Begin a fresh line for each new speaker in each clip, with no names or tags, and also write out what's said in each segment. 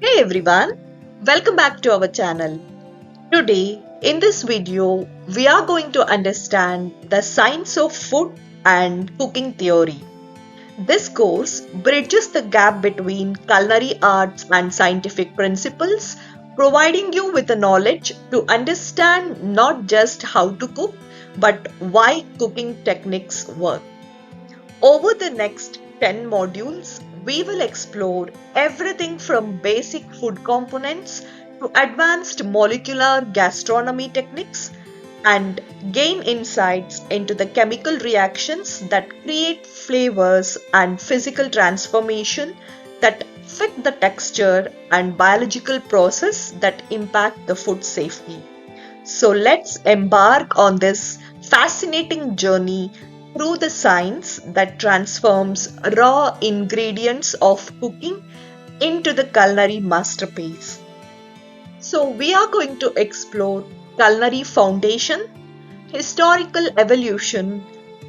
Hey everyone, welcome back to our channel. Today, in this video, we are going to understand the science of food and cooking theory. This course bridges the gap between culinary arts and scientific principles, providing you with the knowledge to understand not just how to cook, but why cooking techniques work. Over the next 10 modules, we will explore everything from basic food components to advanced molecular gastronomy techniques and gain insights into the chemical reactions that create flavors and physical transformation that affect the texture and biological process that impact the food safety. So let's embark on this fascinating journey through the science that transforms raw ingredients of cooking into the culinary masterpiece. So we are going to explore culinary foundation, historical evolution,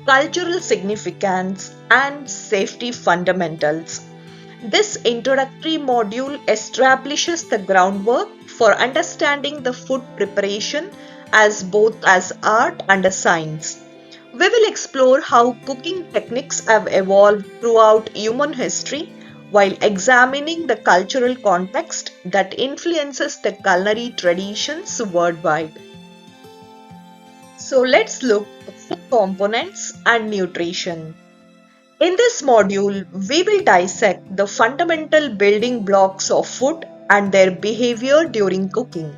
cultural significance, and safety fundamentals. This introductory module establishes the groundwork for understanding the food preparation as both as art and a science. We will explore how cooking techniques have evolved throughout human history while examining the cultural context that influences the culinary traditions worldwide. So let's look at food components and nutrition. In this module, we will dissect the fundamental building blocks of food and their behavior during cooking.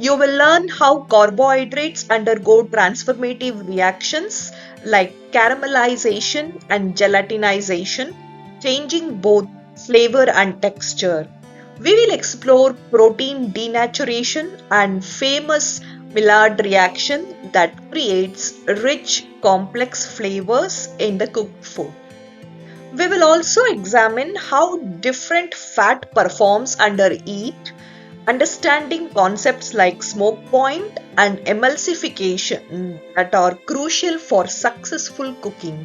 You will learn how carbohydrates undergo transformative reactions like caramelization and gelatinization, changing both flavor and texture. We will explore protein denaturation and famous Maillard reaction that creates rich, complex flavors in the cooked food. We will also examine how different fat performs under heat, understanding concepts like smoke point and emulsification that are crucial for successful cooking.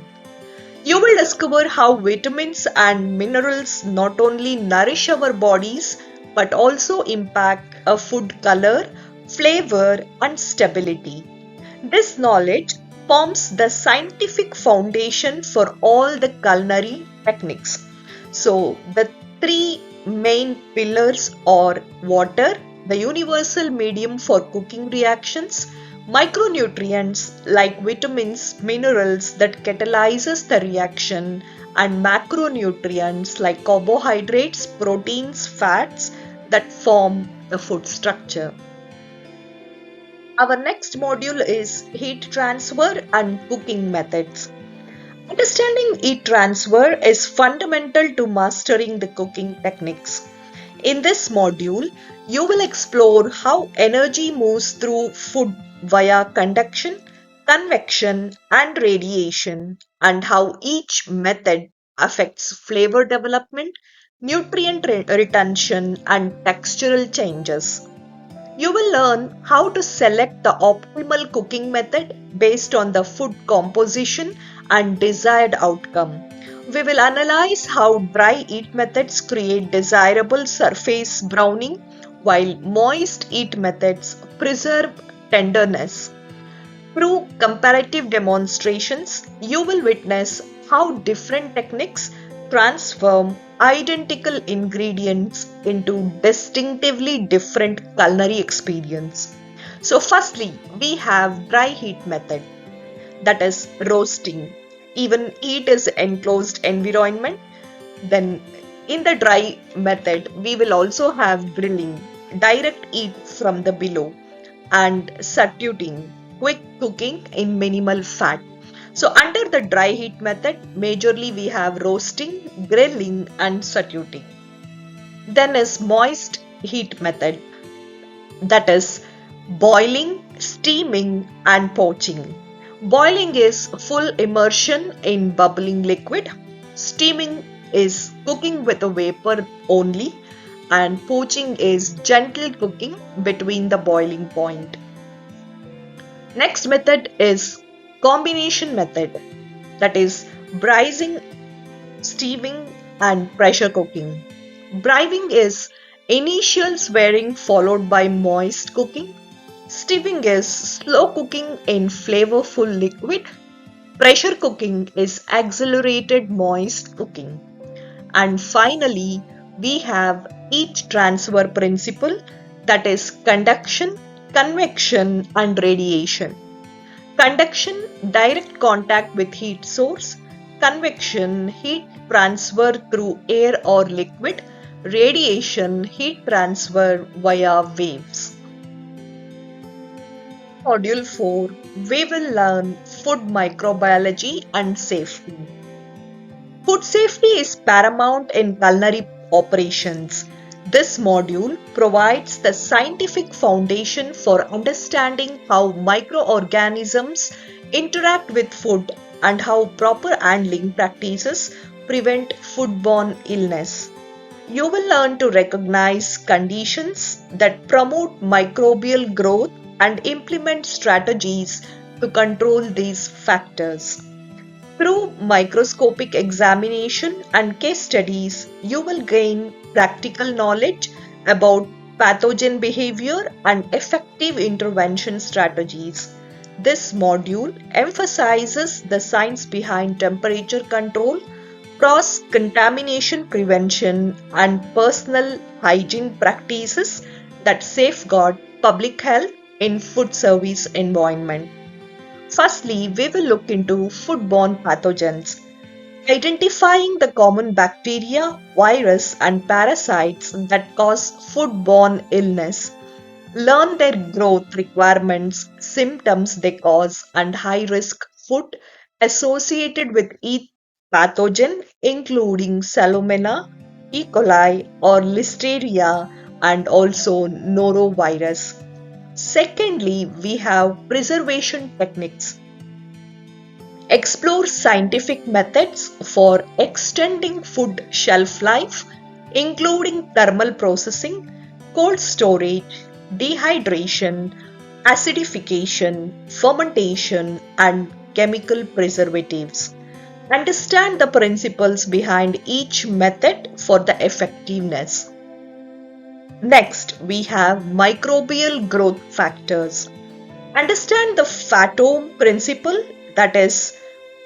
You will discover how vitamins and minerals not only nourish our bodies but also impact a food color, flavor, and stability. This knowledge forms the scientific foundation for all the culinary techniques. So, the three main pillars are water, the universal medium for cooking reactions, micronutrients like vitamins, minerals that catalyzes the reaction, and macronutrients like carbohydrates, proteins, fats that form the food structure. Our next module is heat transfer and cooking methods. Understanding heat transfer is fundamental to mastering the cooking techniques. In this module, you will explore how energy moves through food via conduction, convection, and radiation, and how each method affects flavor development, nutrient retention, and textural changes. You will learn how to select the optimal cooking method based on the food composition and desired outcome. We will analyze how dry heat methods create desirable surface browning while moist heat methods preserve tenderness. Through comparative demonstrations, you will witness how different techniques transform identical ingredients into distinctively different culinary experience. So firstly, we have dry heat method, that is roasting. Even heat is enclosed environment. Then in the dry method, we will also have grilling, direct heat from the below, and subtitling, quick cooking in minimal fat. So under the dry heat method, majorly we have roasting, grilling, and subtitling. Then is moist heat method, that is boiling, steaming, and poaching. Boiling is full immersion in bubbling liquid. Steaming is cooking with a vapor only, and poaching is gentle cooking between the boiling point. Next method is combination method, that is braising, steaming, and pressure cooking. Briving is Initial swearing followed by moist cooking. Steaming is slow cooking in flavorful liquid. Pressure cooking is accelerated moist cooking. And finally, we have heat transfer principle, that is conduction, convection and radiation. Conduction, direct contact with heat source. Convection, heat transfer through air or liquid. Radiation, heat transfer via waves. Module 4, we will learn food microbiology and safety. Food safety is paramount in culinary operations. This module provides the scientific foundation for understanding how microorganisms interact with food and how proper handling practices prevent foodborne illness. You will learn to recognize conditions that promote microbial growth and implement strategies to control these factors. Through microscopic examination and case studies, you will gain practical knowledge about pathogen behavior and effective intervention strategies. This module emphasizes the science behind temperature control, cross contamination prevention, and personal hygiene practices that safeguard public health in food service environment. Firstly, we will look into foodborne pathogens, identifying the common bacteria, virus, and parasites that cause foodborne illness. Learn their growth requirements, symptoms they cause, and high risk food associated with each pathogen, including Salmonella, E. coli, or Listeria, and also norovirus. Secondly, we have preservation techniques. Explore scientific methods for extending food shelf life, including thermal processing, cold storage, dehydration, acidification, fermentation, and chemical preservatives. Understand the principles behind each method for the effectiveness. Next, we have microbial growth factors. Understand the FATOM principle, that is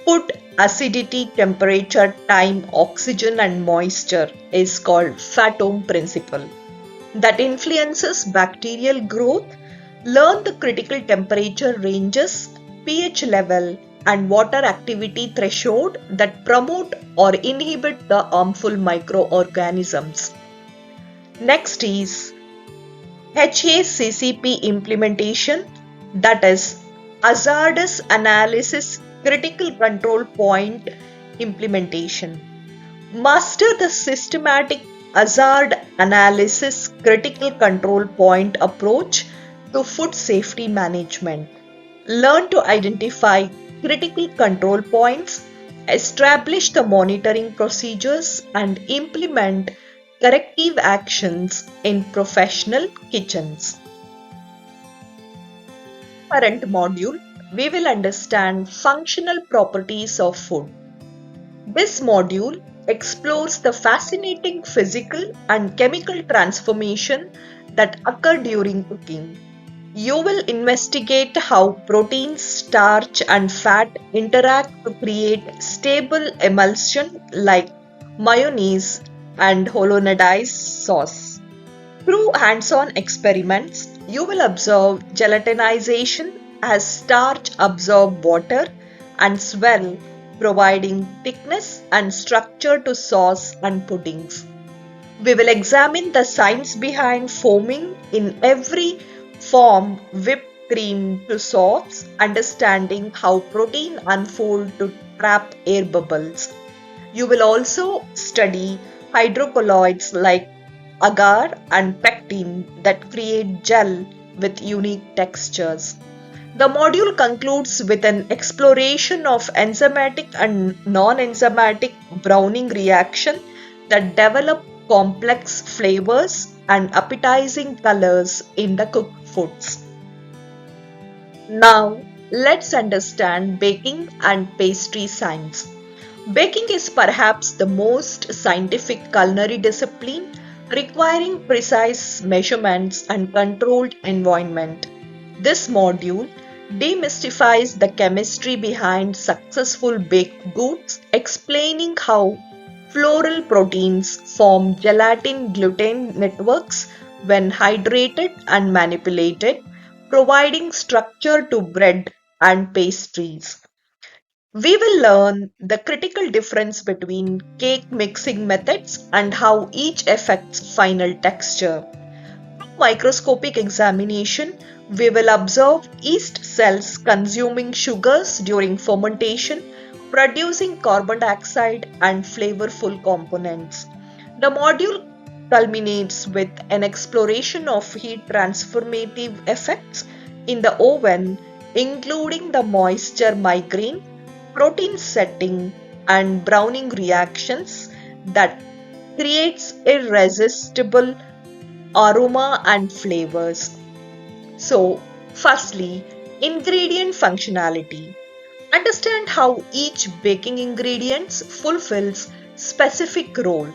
food, acidity, temperature, time, oxygen and moisture is called FATOM principle that influences bacterial growth. Learn the critical temperature ranges, pH level and water activity threshold that promote or inhibit the harmful microorganisms. Next is HACCP implementation, that is hazardous analysis critical control point implementation. Master the systematic hazard analysis critical control point approach to food safety management. Learn to identify critical control points, establish the monitoring procedures, and implement corrective actions in professional kitchens. Current module, we will understand functional properties of food. This module explores the fascinating physical and chemical transformation that occur during cooking. You will investigate how protein, starch, and fat interact to create stable emulsion like mayonnaise and hollandaise sauce. Through hands-on experiments, you will observe gelatinization as starch absorbs water and swell, providing thickness and structure to sauce and puddings. We will examine the science behind foaming in every form, whipped cream to sauce, understanding how protein unfolds to trap air bubbles. You will also study hydrocolloids like agar and pectin that create gel with unique textures. The module concludes with an exploration of enzymatic and non-enzymatic browning reaction that develop complex flavors and appetizing colors in the cooked foods. Now, let's understand baking and pastry science. Baking is perhaps the most scientific culinary discipline requiring precise measurements and controlled environment. This module demystifies the chemistry behind successful baked goods, explaining how floral proteins form gelatin gluten networks when hydrated and manipulated, providing structure to bread and pastries. We will learn the critical difference between cake mixing methods and how each affects final texture. Microscopic examination, we will observe yeast cells consuming sugars during fermentation, producing carbon dioxide and flavorful components. The module culminates with an exploration of heat transformative effects in the oven, including the moisture migraine, protein setting, and browning reactions that creates irresistible aroma and flavors. So, firstly, ingredient functionality. Understand how each baking ingredients fulfills specific role.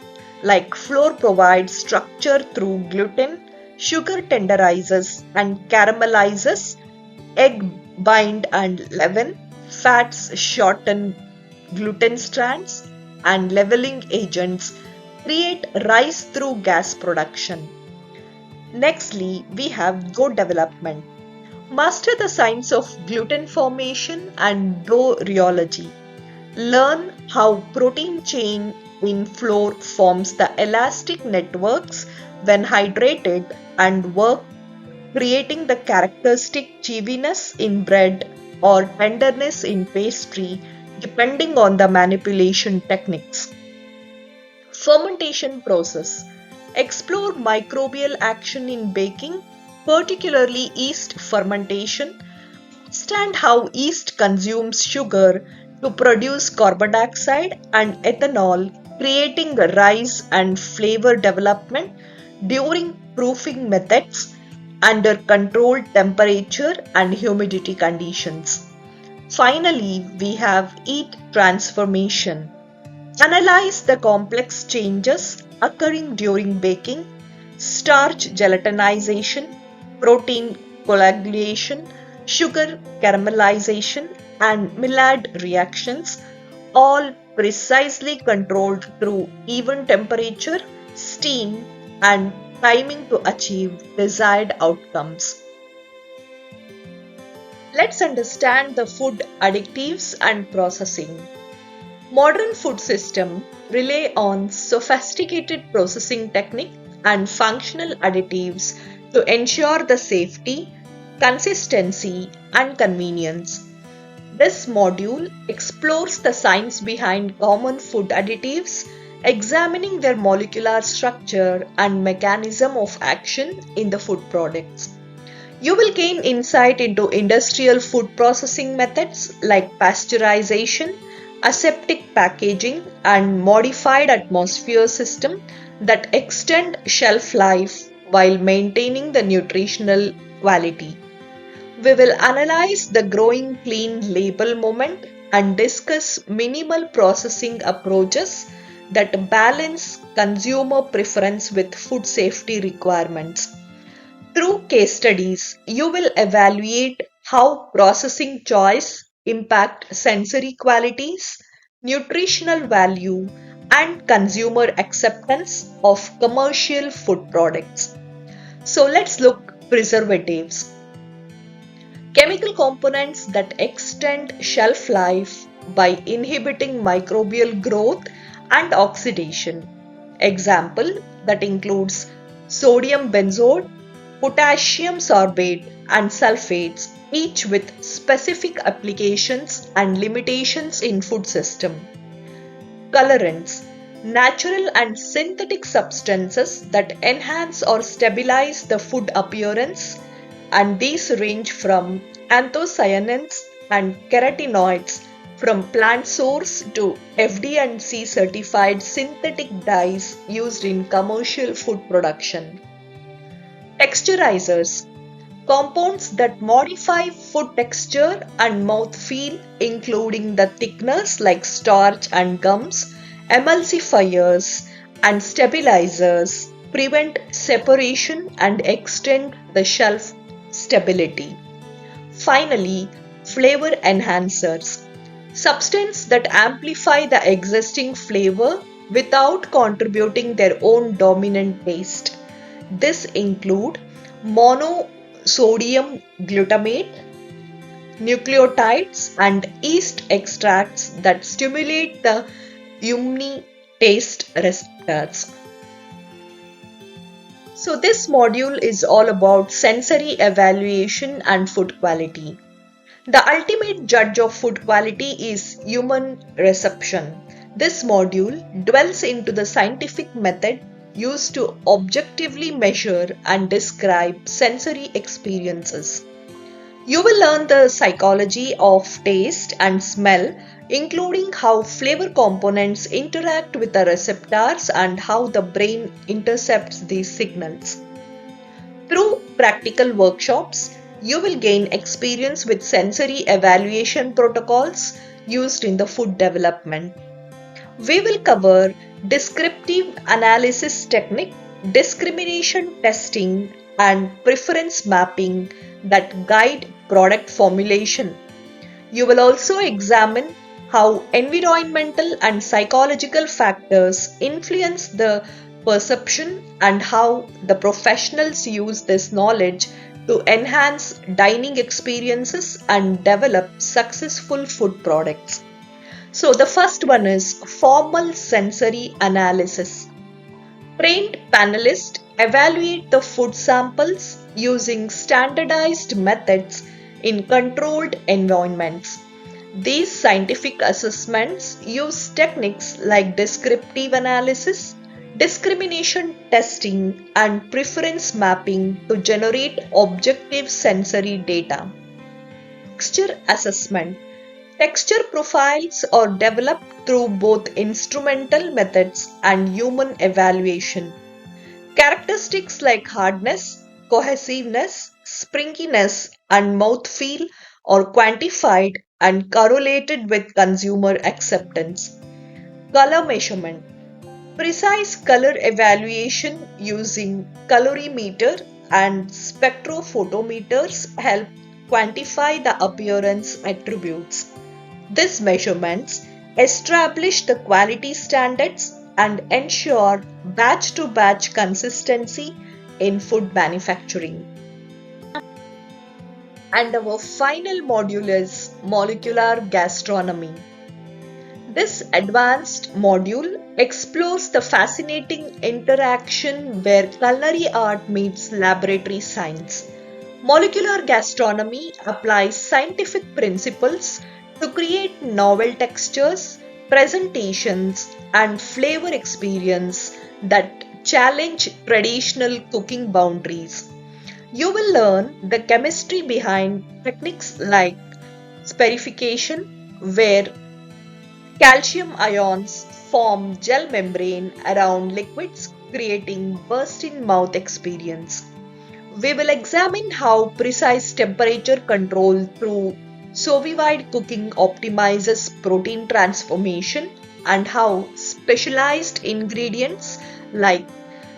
Like flour provides structure through gluten, sugar tenderizes and caramelizes, egg bind and leaven, fats shorten gluten strands, and leveling agents create rise through gas production. Nextly, we have dough development. Master the science of gluten formation and dough rheology. Learn how protein chain in flour forms the elastic networks when hydrated and work creating the characteristic chewiness in bread or tenderness in pastry depending on the manipulation techniques. Fermentation process. Explore microbial action in baking, particularly yeast fermentation. Understand how yeast consumes sugar to produce carbon dioxide and ethanol, creating rise and flavor development during proofing methods under controlled temperature and humidity conditions. Finally, we have heat transformation. Analyze the complex changes occurring during baking: starch gelatinization, protein coagulation, sugar caramelization, and Maillard reactions, all precisely controlled through even temperature, steam, and timing to achieve desired outcomes. Let's understand the food additives and processing. Modern food systems rely on sophisticated processing techniques and functional additives to ensure the safety, consistency, and convenience. This module explores the science behind common food additives, examining their molecular structure and mechanism of action in the food products. You will gain insight into industrial food processing methods like pasteurization, aseptic packaging, and modified atmosphere system that extend shelf life while maintaining the nutritional quality. We will analyze the growing clean label movement and discuss minimal processing approaches that balance consumer preference with food safety requirements. Through case studies, you will evaluate how processing choice impact sensory qualities, nutritional value, and consumer acceptance of commercial food products. So let's look preservatives. Chemical components that extend shelf life by inhibiting microbial growth and oxidation. Example that includes sodium benzoate, potassium sorbate, and sulfates, each with specific applications and limitations in food system. Colorants, natural and synthetic substances that enhance or stabilize the food appearance, and these range from anthocyanins and carotenoids from plant source to FD&C certified synthetic dyes used in commercial food production. Texturizers, compounds that modify food texture and mouthfeel, including the thickness like starch and gums, emulsifiers, and stabilizers. prevent separation and extend the shelf stability. Finally, flavor enhancers, substances that amplify the existing flavor without contributing their own dominant taste. This include monosodium glutamate, nucleotides, and yeast extracts that stimulate the umami taste receptors. So, this module is all about sensory evaluation and food quality. The ultimate judge of food quality is human reception. This module dwells into the scientific method used to objectively measure and describe sensory experiences. You will learn the psychology of taste and smell, including how flavor components interact with the receptors and how the brain intercepts these signals. Through practical workshops, you will gain experience with sensory evaluation protocols used in the food development. We will cover descriptive analysis technique, discrimination testing, and preference mapping that guide product formulation. You will also examine how environmental and psychological factors influence the perception and how the professionals use this knowledge to enhance dining experiences and develop successful food products. So, the first one is formal sensory analysis. Trained panelists evaluate the food samples using standardized methods in controlled environments. These scientific assessments use techniques like descriptive analysis, discrimination testing, and preference mapping to generate objective sensory data. Texture assessment. Texture profiles are developed through both instrumental methods and human evaluation. Characteristics like hardness, cohesiveness, springiness, and mouthfeel are quantified and correlated with consumer acceptance. Color measurement. Precise color evaluation using colorimeter and spectrophotometers help quantify the appearance attributes. These measurements establish the quality standards and ensure batch to batch consistency in food manufacturing. And our final module is molecular gastronomy. This advanced module explores the fascinating interaction where culinary art meets laboratory science. Molecular gastronomy applies scientific principles to create novel textures, presentations, and flavor experience that challenge traditional cooking boundaries. You will learn the chemistry behind techniques like spherification, where calcium ions form gel membrane around liquids, creating burst-in-mouth experience. We will examine how precise temperature control through sous vide cooking optimizes protein transformation and how specialized ingredients like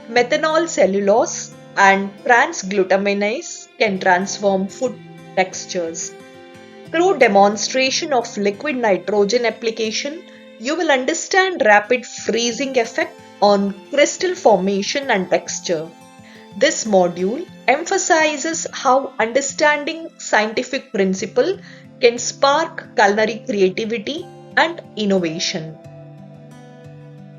methanol cellulose and trans-glutaminase can transform food textures. Through demonstration of liquid nitrogen application, you will understand rapid freezing effect on crystal formation and texture. This module emphasizes how understanding scientific principle can spark culinary creativity and innovation.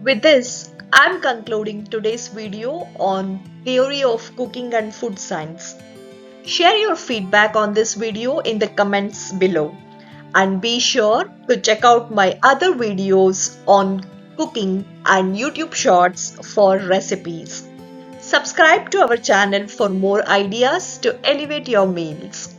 With this, I am concluding today's video on theory of cooking and food science. Share your feedback on this video in the comments below and be sure to check out my other videos on cooking and YouTube shorts for recipes. Subscribe to our channel for more ideas to elevate your meals.